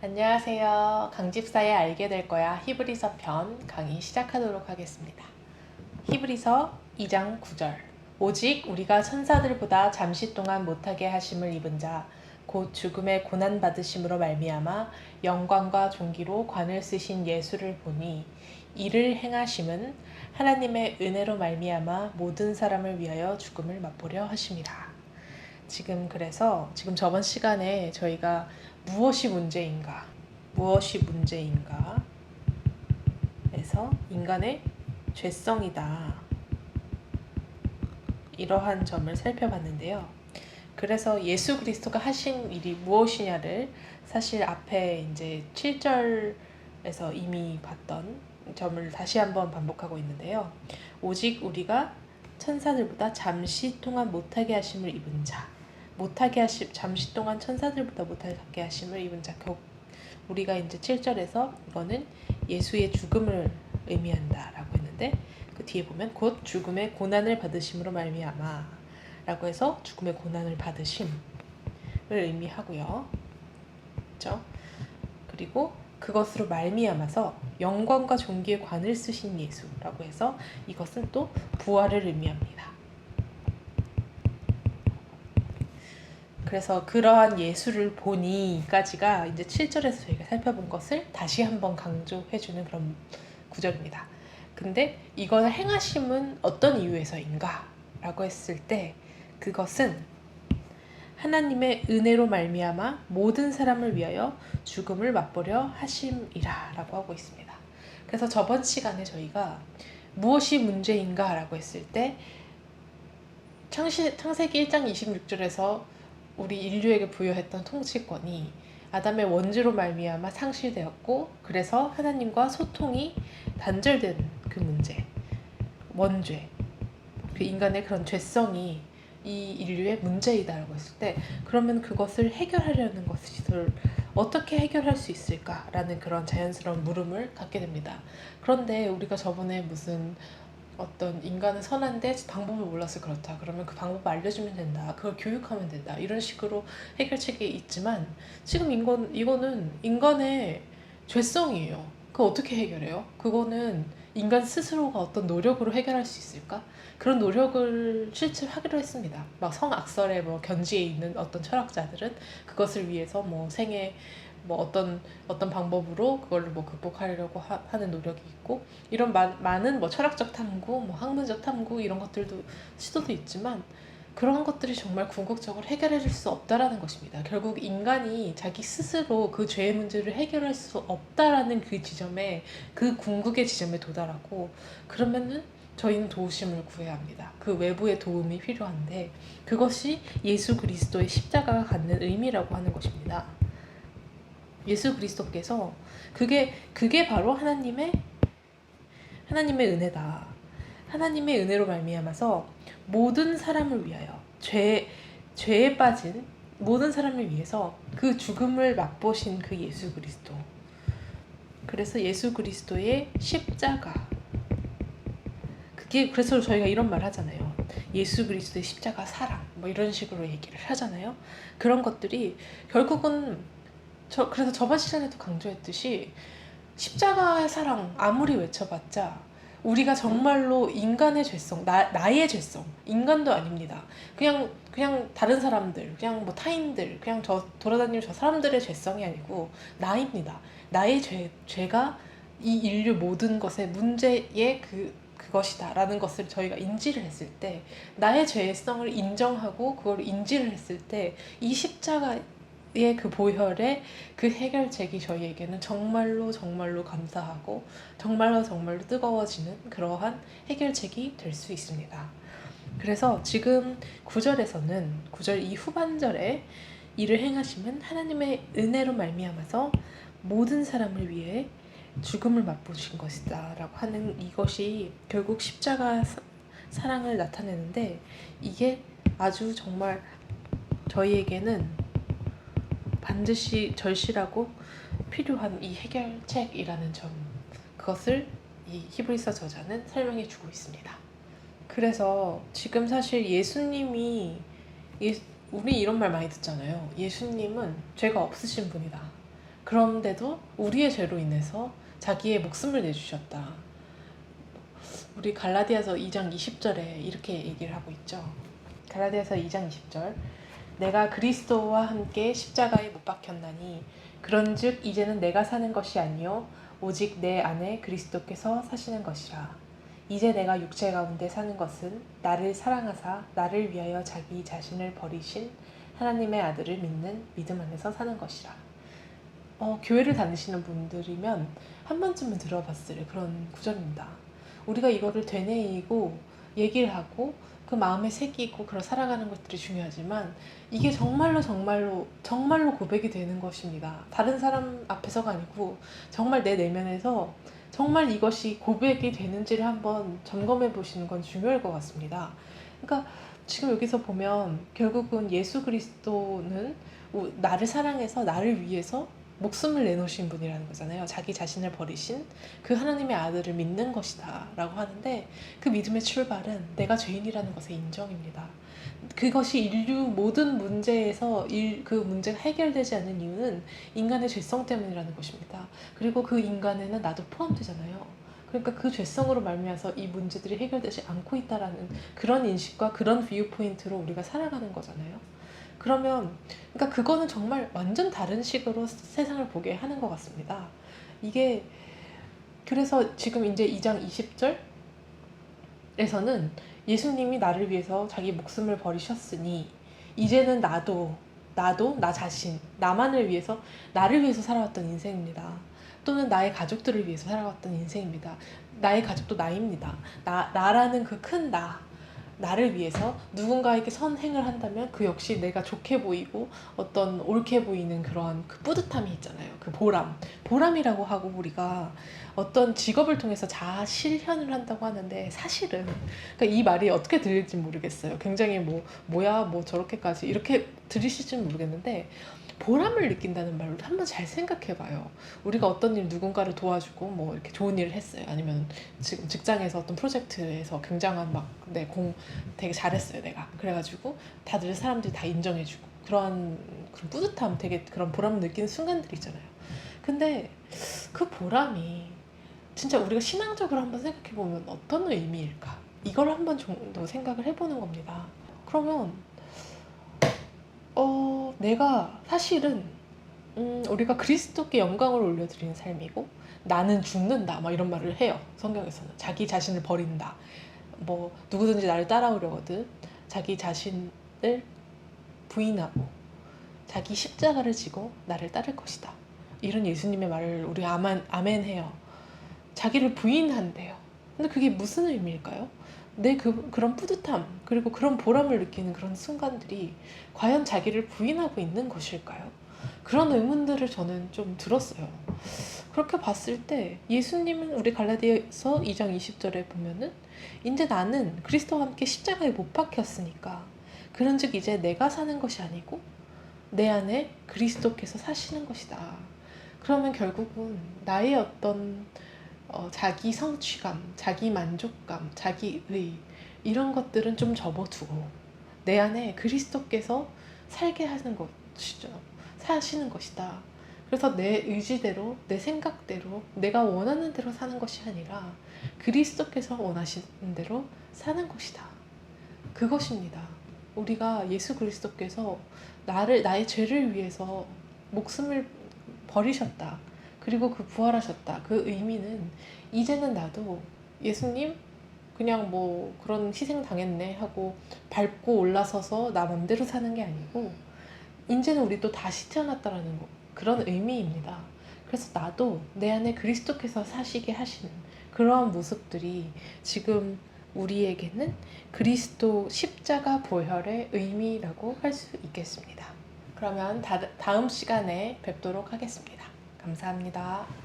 안녕하세요. 강집사에 알게 될 거야 히브리서 편 강의 시작하도록 하겠습니다. 히브리서 2장 9절. 오직 우리가 천사들보다 잠시 동안 못하게 하심을 입은 자 곧 죽음의 고난 받으심으로 말미암아 영광과 존귀로 관을 쓰신 예수를 보니 이를 행하심은 하나님의 은혜로 말미암아 모든 사람을 위하여 죽음을 맛보려 하심이라. 지금 저번 시간에 저희가 무엇이 문제인가 에서 인간의 죄성이다, 이러한 점을 살펴봤는데요. 그래서 예수 그리스도가 하신 일이 무엇이냐를 사실 앞에 이제 7절에서 이미 봤던 점을 다시 한번 반복하고 있는데요. 오직 우리가 천사들보다 잠시 동안 못하게 하심을 입은 자, 잠시 동안 천사들보다 못하게 하심을 입은 자, 우리가 이제 7절에서 이거는 예수의 죽음을 의미한다라고 했는데, 그 뒤에 보면 곧 죽음의 고난을 받으심으로 말미암아 라고 해서 죽음의 고난을 받으심을 의미하고요. 그렇죠? 그리고 그것으로 말미암아서 영광과 존귀의 관을 쓰신 예수라고 해서 이것은 또 부활을 의미합니다. 그래서 그러한 예수를 보니까지가 이제 7절에서 저희가 살펴본 것을 다시 한번 강조해주는 그런 구절입니다. 근데 이걸 행하심은 어떤 이유에서인가? 라고 했을 때 그것은 하나님의 은혜로 말미암아 모든 사람을 위하여 죽음을 맛보려 하심이라 라고 하고 있습니다. 그래서 저번 시간에 저희가 무엇이 문제인가? 라고 했을 때 창세기 1장 26절에서 우리 인류에게 부여했던 통치권이 아담의 원죄로 말미암아 상실되었고, 그래서 하나님과 소통이 단절된 그 문제, 원죄, 그 인간의 그런 죄성이 이 인류의 문제이다라고 했을 때, 그러면 그것을 해결하려는 것을 어떻게 해결할 수 있을까라는 그런 자연스러운 물음을 갖게 됩니다. 그런데 우리가 저번에 무슨 어떤 인간은 선한데 방법을 몰라서 그렇다, 그러면 그 방법을 알려주면 된다, 그걸 교육하면 된다, 이런 식으로 해결책이 있지만, 지금 이거는 인간의 죄성이에요. 그거 어떻게 해결해요? 그거는 인간 스스로가 어떤 노력으로 해결할 수 있을까? 그런 노력을 실제 하기로 했습니다. 막 성악설의 견지에 있는 어떤 철학자들은 그것을 위해서 생애 어떤 방법으로 그걸 극복하려고 하는 노력이 있고, 이런 많은 철학적 탐구, 학문적 탐구, 이런 것들도 시도도 있지만, 그런 것들이 정말 궁극적으로 해결해줄 수 없다라는 것입니다. 결국 인간이 자기 스스로 그 죄의 문제를 해결할 수 없다라는 그 지점에, 그 궁극의 지점에 도달하고, 그러면은 저희는 도우심을 구해야 합니다. 그 외부의 도움이 필요한데, 그것이 예수 그리스도의 십자가가 갖는 의미라고 하는 것입니다. 예수 그리스도께서 그게 바로 하나님의 은혜다. 하나님의 은혜로 말미암아서 모든 사람을 위하여, 죄에 빠진 모든 사람을 위해서 그 죽음을 맛보신 그 예수 그리스도. 그래서 예수 그리스도의 십자가, 그래서 저희가 이런 말 하잖아요. 예수 그리스도의 십자가 사랑, 이런 식으로 얘기를 하잖아요. 그런 것들이 결국은 그래서 저번 시간에도 강조했듯이, 십자가의 사랑 아무리 외쳐봤자 우리가 정말로 인간의 죄성, 나의 죄성, 인간도 아닙니다. 그냥 다른 사람들, 그냥 타인들, 그냥 돌아다니는 저 사람들의 죄성이 아니고 나입니다. 나의 죄가 이 인류 모든 것의 문제의 그것이다 라는 것을 저희가 인지를 했을 때, 나의 죄성을 인정하고 그걸 인지를 했을 때, 이 십자가의 그 보혈의 그 해결책이 저희에게는 정말로 정말로 감사하고 정말로 정말로 뜨거워지는 그러한 해결책이 될 수 있습니다. 그래서 지금 9절 이 후반절에 이를 행하시면 하나님의 은혜로 말미암아서 모든 사람을 위해 죽음을 맛보신 것이다 라고 하는 이것이 결국 십자가 사랑을 나타내는데, 이게 아주 정말 저희에게는 반드시 절실하고 필요한 이 해결책이라는 점, 그것을 이 히브리서 저자는 설명해 주고 있습니다. 그래서 지금 사실 예수님이 우리 이런 말 많이 듣잖아요. 예수님은 죄가 없으신 분이다. 그런데도 우리의 죄로 인해서 자기의 목숨을 내주셨다. 우리 갈라디아서 2장 20절에 이렇게 얘기를 하고 있죠. 갈라디아서 2장 20절. 내가 그리스도와 함께 십자가에 못 박혔나니 그런즉 이제는 내가 사는 것이 아니요 오직 내 안에 그리스도께서 사시는 것이라. 이제 내가 육체 가운데 사는 것은 나를 사랑하사 나를 위하여 자기 자신을 버리신 하나님의 아들을 믿는 믿음 안에서 사는 것이라. 교회를 다니시는 분들이면 한 번쯤은 들어봤을 그런 구절입니다. 우리가 이거를 되뇌이고 얘기를 하고 그 마음에 새기고 그걸 살아가는 것들이 중요하지만 이게 정말로 정말로 정말로 고백이 되는 것입니다. 다른 사람 앞에서가 아니고 정말 내 내면에서 정말 이것이 고백이 되는지를 한번 점검해 보시는 건 중요할 것 같습니다. 그러니까 지금 여기서 보면 결국은 예수 그리스도는 나를 사랑해서 나를 위해서 목숨을 내놓으신 분이라는 거잖아요. 자기 자신을 버리신 그 하나님의 아들을 믿는 것이다 라고 하는데, 그 믿음의 출발은 내가 죄인이라는 것의 인정입니다. 그것이 인류 모든 문제에서 그 문제가 해결되지 않는 이유는 인간의 죄성 때문이라는 것입니다. 그리고 그 인간에는 나도 포함되잖아요. 그러니까 그 죄성으로 말미암아서 이 문제들이 해결되지 않고 있다라는 그런 인식과 그런 뷰 포인트로 우리가 살아가는 거잖아요. 그러면 그러니까 그거는 정말 완전 다른 식으로 세상을 보게 하는 것 같습니다. 이게 그래서 지금 이제 2장 20절에서는 예수님이 나를 위해서 자기 목숨을 버리셨으니 이제는 나도 나 자신, 나만을 위해서, 나를 위해서 살아왔던 인생입니다. 또는 나의 가족들을 위해서 살아왔던 인생입니다. 나의 가족도 나입니다. 나라는 그 큰 나를 위해서 누군가에게 선행을 한다면 그 역시 내가 좋게 보이고 어떤 옳게 보이는 그런 그 뿌듯함이 있잖아요. 그 보람이라고 하고, 우리가 어떤 직업을 통해서 자아 실현을 한다고 하는데 사실은 그러니까 이 말이 어떻게 들릴지 모르겠어요. 굉장히 뭐야 저렇게까지 이렇게 들으실지는 모르겠는데, 보람을 느낀다는 말로 한번 잘 생각해봐요. 우리가 어떤 일 누군가를 도와주고 뭐 이렇게 좋은 일을 했어요. 아니면 지금 직장에서 어떤 프로젝트에서 굉장한 내 되게 잘했어요 내가. 그래가지고 다들 사람들이 다 인정해주고 그런 뿌듯함, 되게 그런 보람을 느끼는 순간들이 있잖아요. 근데 그 보람이 진짜 우리가 신앙적으로 한번 생각해보면 어떤 의미일까? 이걸 한번 정도 생각을 해보는 겁니다. 그러면 내가 사실은 우리가 그리스도께 영광을 올려드리는 삶이고 나는 죽는다 막 이런 말을 해요. 성경에서는 자기 자신을 버린다. 누구든지 나를 따라오려거든 자기 자신을 부인하고 자기 십자가를 지고 나를 따를 것이다. 이런 예수님의 말을 우리 아멘해요. 자기를 부인한대요. 근데 그게 무슨 의미일까요? 내 그런 뿌듯함 그리고 그런 보람을 느끼는 그런 순간들이 과연 자기를 부인하고 있는 것일까요? 그런 의문들을 저는 좀 들었어요. 그렇게 봤을 때 예수님은 우리 갈라디아서 2장 20절에 보면은 이제 나는 그리스도와 함께 십자가에 못 박혔으니까 그런즉 이제 내가 사는 것이 아니고 내 안에 그리스도께서 사시는 것이다. 그러면 결국은 나의 어떤 자기 성취감, 자기 만족감, 자기의 이런 것들은 좀 접어두고 내 안에 그리스도께서 살게 하는 것이죠. 사시는 것이다. 그래서 내 의지대로, 내 생각대로, 내가 원하는 대로 사는 것이 아니라 그리스도께서 원하시는 대로 사는 것이다. 그것입니다. 우리가 예수 그리스도께서 나의 죄를 위해서 목숨을 버리셨다. 그리고 그 부활하셨다. 그 의미는 이제는 나도 예수님 그냥 그런 희생 당했네 하고 밟고 올라서서 나 맘대로 사는 게 아니고 이제는 우리 또 다시 태어났다라는 그런 의미입니다. 그래서 나도 내 안에 그리스도께서 사시게 하시는 그러한 모습들이 지금 우리에게는 그리스도 십자가 보혈의 의미라고 할 수 있겠습니다. 그러면 다음 시간에 뵙도록 하겠습니다. 감사합니다.